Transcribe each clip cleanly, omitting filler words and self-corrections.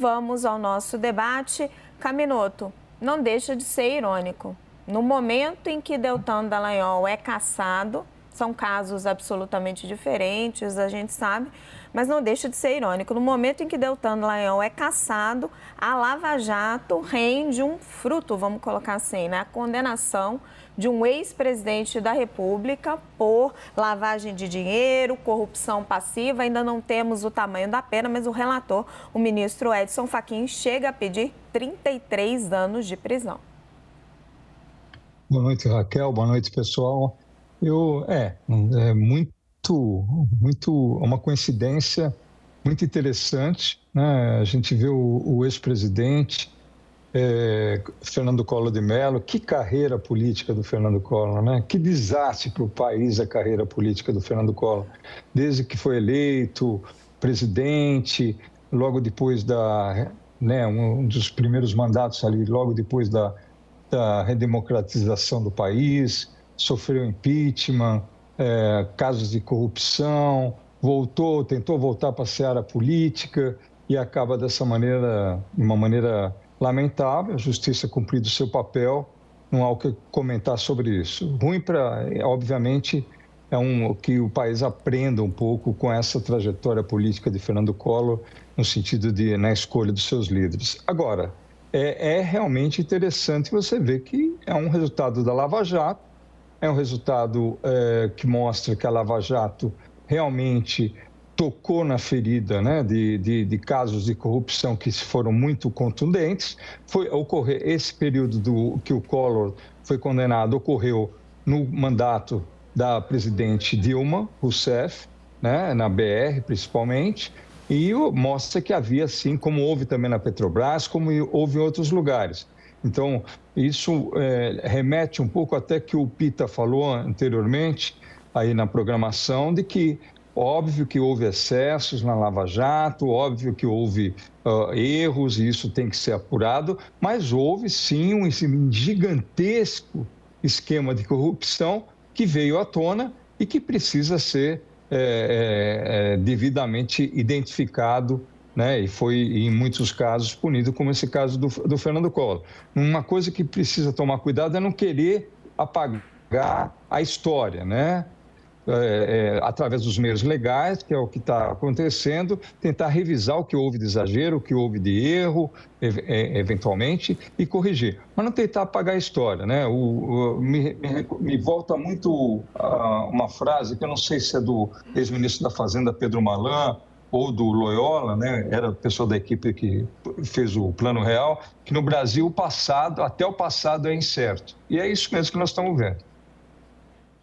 Vamos ao nosso debate. Caminoto, não deixa de ser irônico. No momento em que Deltan Dallagnol é cassado, são casos absolutamente diferentes, a gente sabe, mas não deixa de ser irônico. No momento em que Deltan Dallagnol é cassado, a Lava Jato rende um fruto, vamos colocar assim, né? A condenação de um ex-presidente da República por lavagem de dinheiro, corrupção passiva. Ainda não temos o tamanho da pena, mas o relator, o ministro Edson Fachin, chega a pedir 33 anos de prisão. Boa noite, Raquel. Boa noite, pessoal. É uma coincidência muito interessante, né? A gente vê o ex-presidente Fernando Collor de Mello. Que carreira política do Fernando Collor, né? Que desastre para o país a carreira política do Fernando Collor. Desde que foi eleito presidente, logo depois um dos primeiros mandatos ali, logo depois da redemocratização do país, sofreu impeachment, casos de corrupção, tentou voltar para a seara política e acaba dessa maneira, de uma maneira lamentável. A justiça cumprindo o seu papel, não há o que comentar sobre isso. Ruim obviamente, que o país aprenda um pouco com essa trajetória política de Fernando Collor, no sentido na escolha dos seus líderes. Agora, é realmente interessante você ver que é um resultado da Lava Jato, é um resultado que mostra que a Lava Jato realmente tocou na ferida, né, de casos de corrupção que foram muito contundentes. Esse período que o Collor foi condenado ocorreu no mandato da presidente Dilma Rousseff, né, na BR principalmente, e mostra que havia, sim, como houve também na Petrobras, como houve em outros lugares. Então, isso remete um pouco até que o Pita falou anteriormente, aí na programação, de que óbvio que houve excessos na Lava Jato, óbvio que houve erros e isso tem que ser apurado, mas houve, sim, um gigantesco esquema de corrupção que veio à tona e que precisa ser devidamente identificado, né? E foi, em muitos casos, punido, como esse caso do Fernando Collor. Uma coisa que precisa tomar cuidado é não querer apagar a história, né? Através dos meios legais, que é o que está acontecendo, tentar revisar o que houve de exagero, o que houve de erro, eventualmente, e corrigir. Mas não tentar apagar a história, né? Me volta muito uma frase, que eu não sei se é do ex-ministro da Fazenda, Pedro Malan, ou do Loyola, né? Era a pessoa da equipe que fez o Plano Real, que no Brasil até o passado é incerto. E é isso mesmo que nós estamos vendo.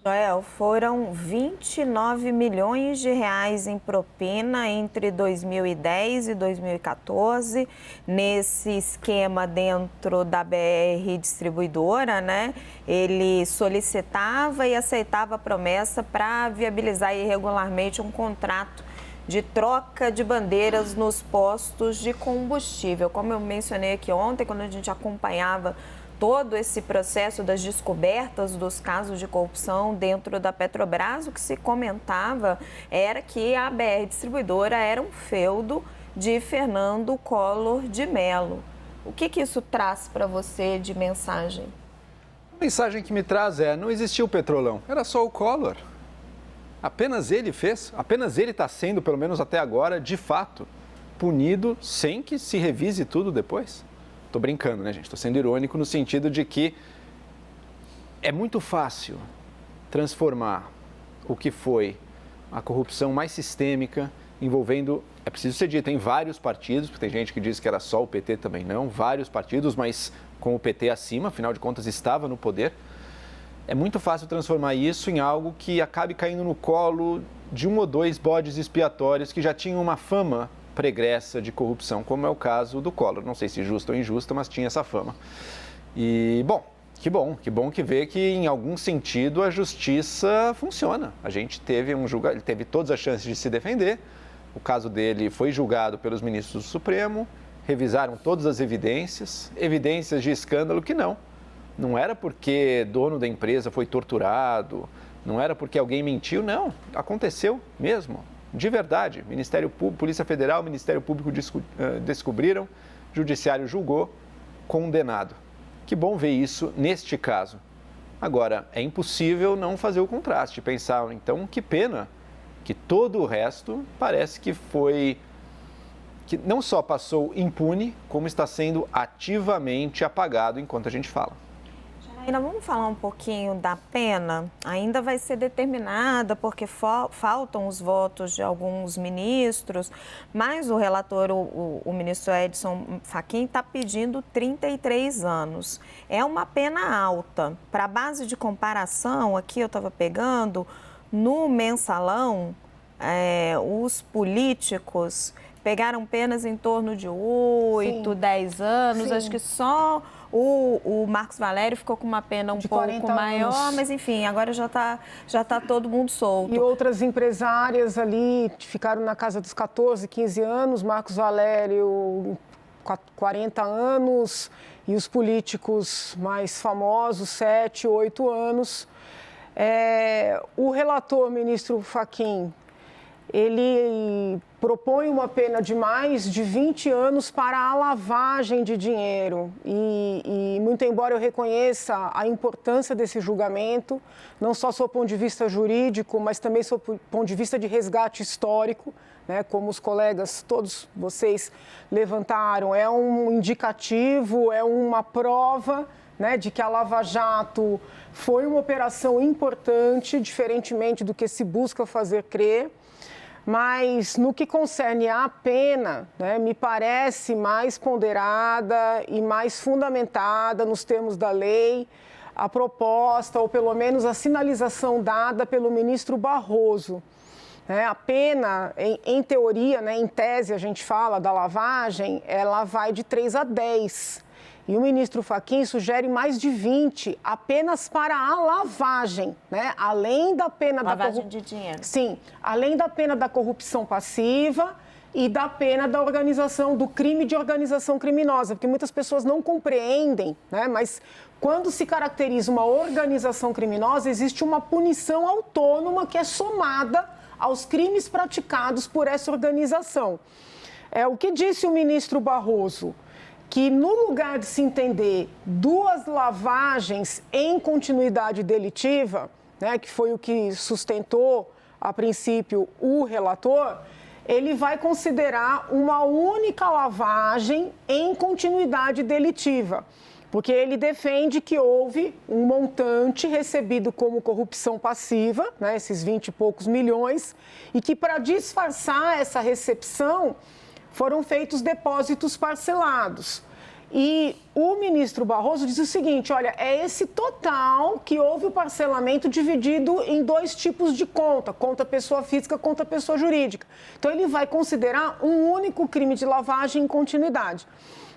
Joel, foram 29 milhões de reais em propina entre 2010 e 2014, nesse esquema dentro da BR Distribuidora, né? Ele solicitava e aceitava a promessa para viabilizar irregularmente um contrato de troca de bandeiras nos postos de combustível. Como eu mencionei aqui ontem, quando a gente acompanhava todo esse processo das descobertas dos casos de corrupção dentro da Petrobras, o que se comentava era que a BR Distribuidora era um feudo de Fernando Collor de Mello. O que isso traz para você de mensagem? A mensagem que me traz não existiu o Petrolão, era só o Collor. Apenas ele fez, apenas ele está sendo, pelo menos até agora, de fato, punido sem que se revise tudo depois. Estou brincando, né, gente? Estou sendo irônico no sentido de que é muito fácil transformar o que foi a corrupção mais sistêmica envolvendo, é preciso ser dito, em vários partidos, porque tem gente que diz que era só o PT, também não, vários partidos, mas com o PT acima, afinal de contas estava no poder. É muito fácil transformar isso em algo que acabe caindo no colo de um ou dois bodes expiatórios que já tinham uma fama pregressa de corrupção, como é o caso do Collor. Não sei se justa ou injusta, mas tinha essa fama. E, que bom que vê que, em algum sentido, a justiça funciona. A gente teve ele teve todas as chances de se defender, o caso dele foi julgado pelos ministros do Supremo, revisaram todas as evidências de escândalo que não era porque dono da empresa foi torturado, não era porque alguém mentiu, não, aconteceu mesmo. De verdade, Ministério Público, Polícia Federal, Ministério Público descobriram, Judiciário julgou, condenado. Que bom ver isso neste caso. Agora, é impossível não fazer o contraste, pensar, então, que pena que todo o resto parece que não só passou impune, como está sendo ativamente apagado enquanto a gente fala. Ainda vamos falar um pouquinho da pena? Ainda vai ser determinada, porque faltam os votos de alguns ministros, mas o relator, o ministro Edson Fachin, está pedindo 33 anos. É uma pena alta. Para a base de comparação, aqui eu estava pegando, no mensalão, os políticos pegaram penas em torno de 8, 10 anos. Sim. Acho que só o Marcos Valério ficou com uma pena um pouco maior, anos. Mas enfim, agora já tá todo mundo solto. E outras empresárias ali ficaram na casa dos 14, 15 anos, Marcos Valério 40 anos e os políticos mais famosos 7, 8 anos. O relator, ministro Fachin, ele propõe uma pena de mais de 20 anos para a lavagem de dinheiro. E muito embora eu reconheça a importância desse julgamento, não só sob o ponto de vista jurídico, mas também sob o ponto de vista de resgate histórico, né, como os colegas, todos vocês levantaram, é um indicativo, é uma prova, né, de que a Lava Jato foi uma operação importante, diferentemente do que se busca fazer crer. Mas no que concerne à pena, né, me parece mais ponderada e mais fundamentada nos termos da lei a proposta, ou pelo menos a sinalização dada pelo ministro Barroso. A pena, em teoria, né, em tese a gente fala da lavagem, ela vai de 3 a 10. E o ministro Fachin sugere mais de 20 apenas para a lavagem, né? Além da pena lavagem de dinheiro. Sim, além da pena da corrupção passiva e da pena da organização, do crime de organização criminosa, porque muitas pessoas não compreendem, né? Mas quando se caracteriza uma organização criminosa, existe uma punição autônoma que é somada aos crimes praticados por essa organização. O que disse o ministro Barroso? Que no lugar de se entender duas lavagens em continuidade delitiva, né, que foi o que sustentou, a princípio, o relator, ele vai considerar uma única lavagem em continuidade delitiva, porque ele defende que houve um montante recebido como corrupção passiva, né, esses 20 e poucos milhões, e que para disfarçar essa recepção, foram feitos depósitos parcelados. E o ministro Barroso diz o seguinte, olha, é esse total que houve o parcelamento dividido em 2 tipos de conta pessoa física, conta pessoa jurídica. Então, ele vai considerar um único crime de lavagem em continuidade.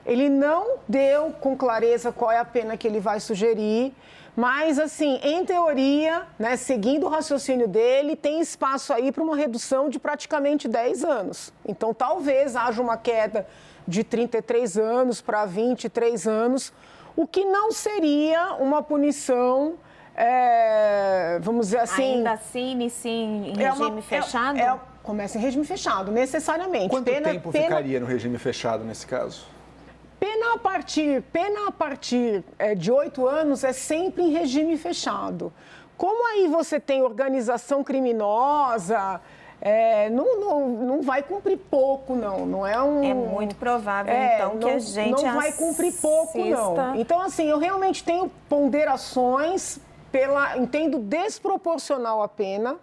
Ele não deu com clareza qual é a pena que ele vai sugerir, mas, assim, em teoria, né, seguindo o raciocínio dele, tem espaço aí para uma redução de praticamente 10 anos. Então, talvez haja uma queda de 33 anos para 23 anos, o que não seria uma punição, vamos dizer assim... Ainda assim, inicia em regime fechado? Começa em regime fechado, necessariamente. Quanto tempo ficaria no regime fechado nesse caso? Pena a partir de 8 anos é sempre em regime fechado. Como aí você tem organização criminosa, não vai cumprir pouco, não é um... É muito provável, então, que a gente não vai cumprir pouco, não. Então, assim, eu realmente tenho ponderações entendo desproporcional a pena,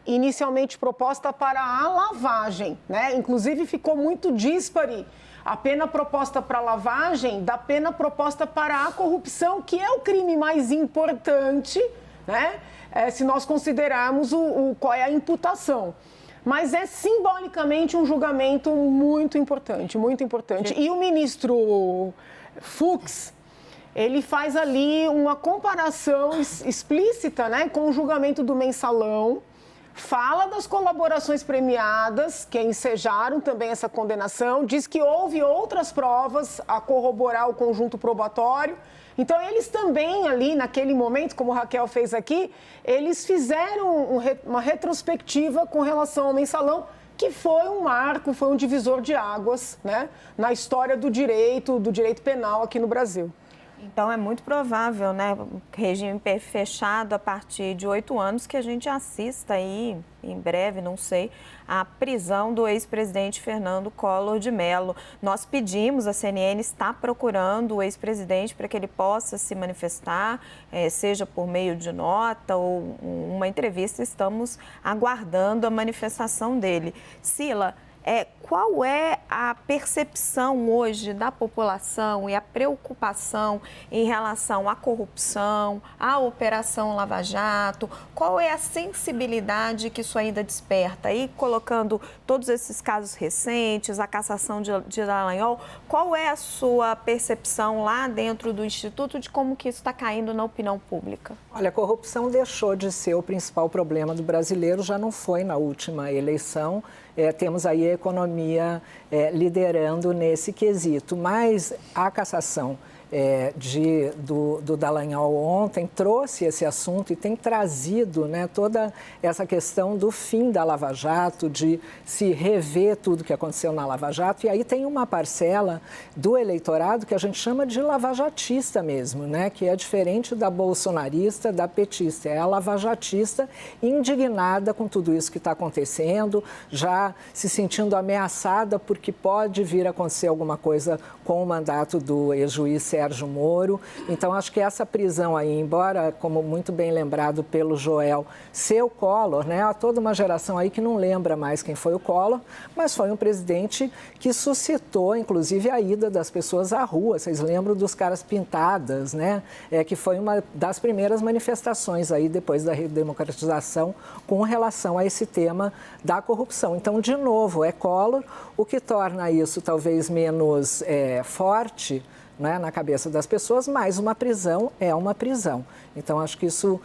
inicialmente proposta para a lavagem, né? Inclusive, ficou muito díspare a pena proposta para a lavagem da pena proposta para a corrupção, que é o crime mais importante, né? Se nós considerarmos qual é a imputação. Mas é simbolicamente um julgamento muito importante, muito importante. E o ministro Fux, ele faz ali uma comparação explícita, né, com o julgamento do mensalão, fala das colaborações premiadas, que ensejaram também essa condenação, diz que houve outras provas a corroborar o conjunto probatório. Então, eles também ali, naquele momento, como a Raquel fez aqui, eles fizeram uma retrospectiva com relação ao mensalão, que foi um marco, foi um divisor de águas, né, na história do direito penal aqui no Brasil. Então, é muito provável, né, regime fechado a partir de 8 anos, que a gente assista aí, em breve, não sei, a prisão do ex-presidente Fernando Collor de Mello. Nós pedimos, a CNN está procurando o ex-presidente para que ele possa se manifestar, seja por meio de nota ou uma entrevista, estamos aguardando a manifestação dele. Sila, qual é a percepção hoje da população e a preocupação em relação à corrupção, à Operação Lava Jato? Qual é a sensibilidade que isso ainda desperta? E colocando todos esses casos recentes, a cassação de Dallagnol, qual é a sua percepção lá dentro do Instituto de como que isso está caindo na opinião pública? Olha, a corrupção deixou de ser o principal problema do brasileiro, já não foi na última eleição. Temos aí a economia liderando nesse quesito, mas a cassação do Dallagnol ontem trouxe esse assunto e tem trazido, né, toda essa questão do fim da Lava Jato, de se rever tudo que aconteceu na Lava Jato. E aí tem uma parcela do eleitorado que a gente chama de lavajatista mesmo, né, que é diferente da bolsonarista, da petista. É a lavajatista indignada com tudo isso que está acontecendo, já se sentindo ameaçada porque pode vir a acontecer alguma coisa com o mandato do ex-juiz Sérgio Moro. Então, acho que essa prisão aí, embora, como muito bem lembrado pelo Joel, ser o Collor, né? Há toda uma geração aí que não lembra mais quem foi o Collor, mas foi um presidente que suscitou, inclusive, a ida das pessoas à rua. Vocês lembram dos caras pintadas, né? Que foi uma das primeiras manifestações aí, depois da redemocratização, com relação a esse tema da corrupção. Então, de novo, é Collor, o que torna isso talvez menos forte, né, na cabeça das pessoas, mas uma prisão é uma prisão. Então, acho que isso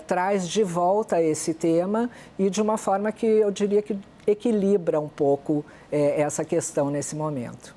traz de volta esse tema e de uma forma que eu diria que equilibra um pouco essa questão nesse momento.